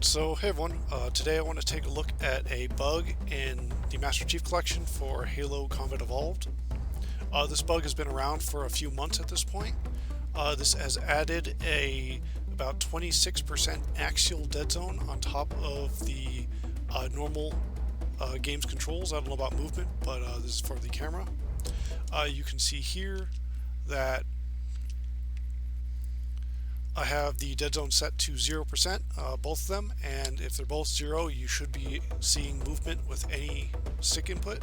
So hey everyone, today I want to take a look at a bug in the Master Chief Collection for Halo Combat Evolved. This bug has been around for a few months at this point. This has added about 26% axial dead zone on top of the normal game's controls. I don't know about movement, but this is for the camera. You can see here that I have the dead zone set to 0%, both of them, and if they're both 0, you should be seeing movement with any stick input,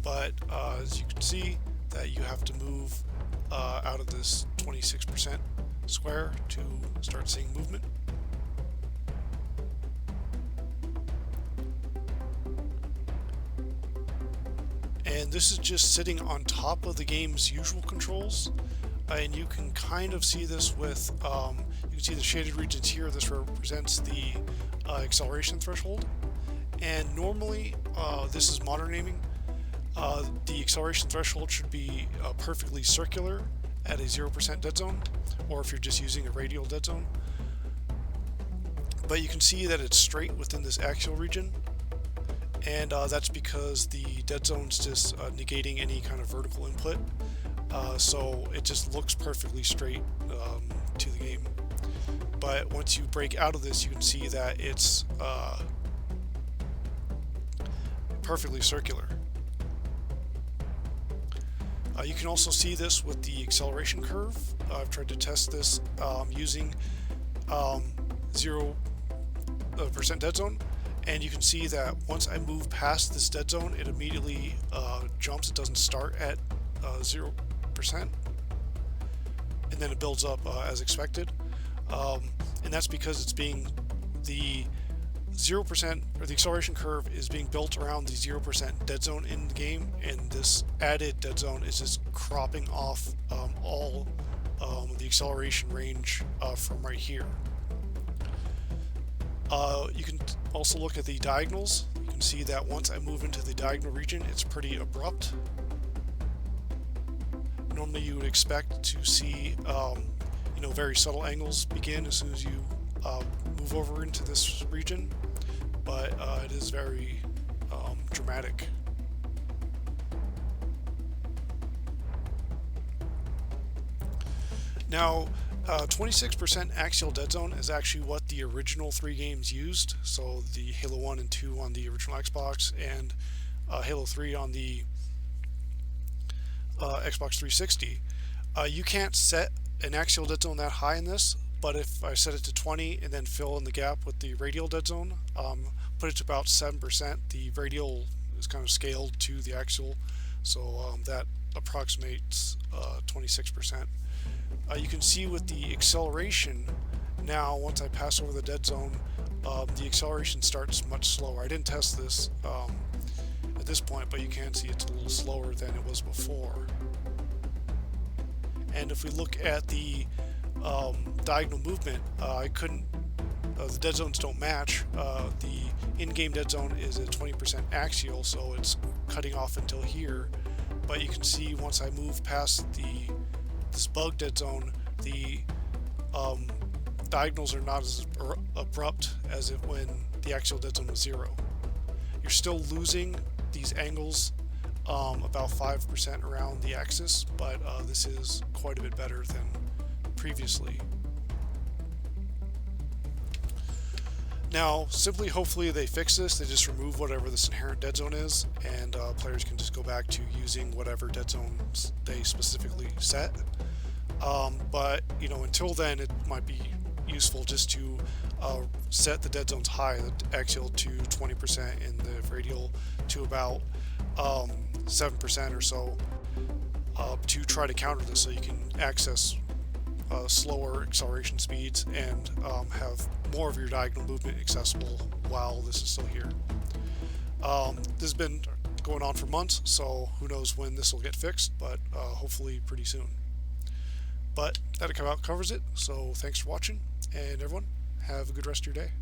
but as you can see that you have to move out of this 26% square to start seeing movement. And this is just sitting on top of the game's usual controls. And you can kind of see this with, you can see the shaded regions here. This represents the acceleration threshold. And normally, this is modern aiming. The acceleration threshold should be perfectly circular at a 0% dead zone, or if you're just using a radial dead zone. But you can see that it's straight within this axial region. And that's because the dead zone's just negating any kind of vertical input. So it just looks perfectly straight to the game. But once you break out of this, you can see that it's perfectly circular. You can also see this with the acceleration curve. I've tried to test this using 0% dead zone, and you can see that once I move past this dead zone, it immediately jumps. It doesn't start at 0%, and then it builds up as expected, and that's because it's being the 0%, or the acceleration curve is being built around the 0% dead zone in the game, and this added dead zone is just cropping off all the acceleration range from right here. You can also look at the diagonals. You can see that once I move into the diagonal region, it's pretty abrupt. Normally you would expect to see very subtle angles begin as soon as you move over into this region, but it is very dramatic. Now 26% axial dead zone is actually what the original 3 games used, so the Halo 1 and 2 on the original Xbox, and Halo 3 on the Xbox 360. You can't set an axial dead zone that high in this, but if I set it to 20 and then fill in the gap with the radial dead zone, put it to about 7%, the radial is kind of scaled to the axial, so that approximates 26%. You can see with the acceleration now, once I pass over the dead zone, the acceleration starts much slower. I didn't test this at this point, but you can see it's a little slower than it was before. And if we look at the diagonal movement, the dead zones don't match. The in-game dead zone is at 20% axial, so it's cutting off until here. But you can see once I move past this bug dead zone, the diagonals are not as abrupt as when the axial dead zone was 0. You're still losing these angles about 5% around the axis, but this is quite a bit better than previously. Now, hopefully they fix this. They just remove whatever this inherent dead zone is, and players can just go back to using whatever dead zones they specifically set. But until then, it might be useful just to set the dead zones high, the axial to 20% and the radial to about 7% or so, to try to counter this, so you can access slower acceleration speeds and have more of your diagonal movement accessible while this is still here. This has been going on for months, so who knows when this will get fixed, but hopefully pretty soon. But that about covers it, so thanks for watching, and everyone, have a good rest of your day.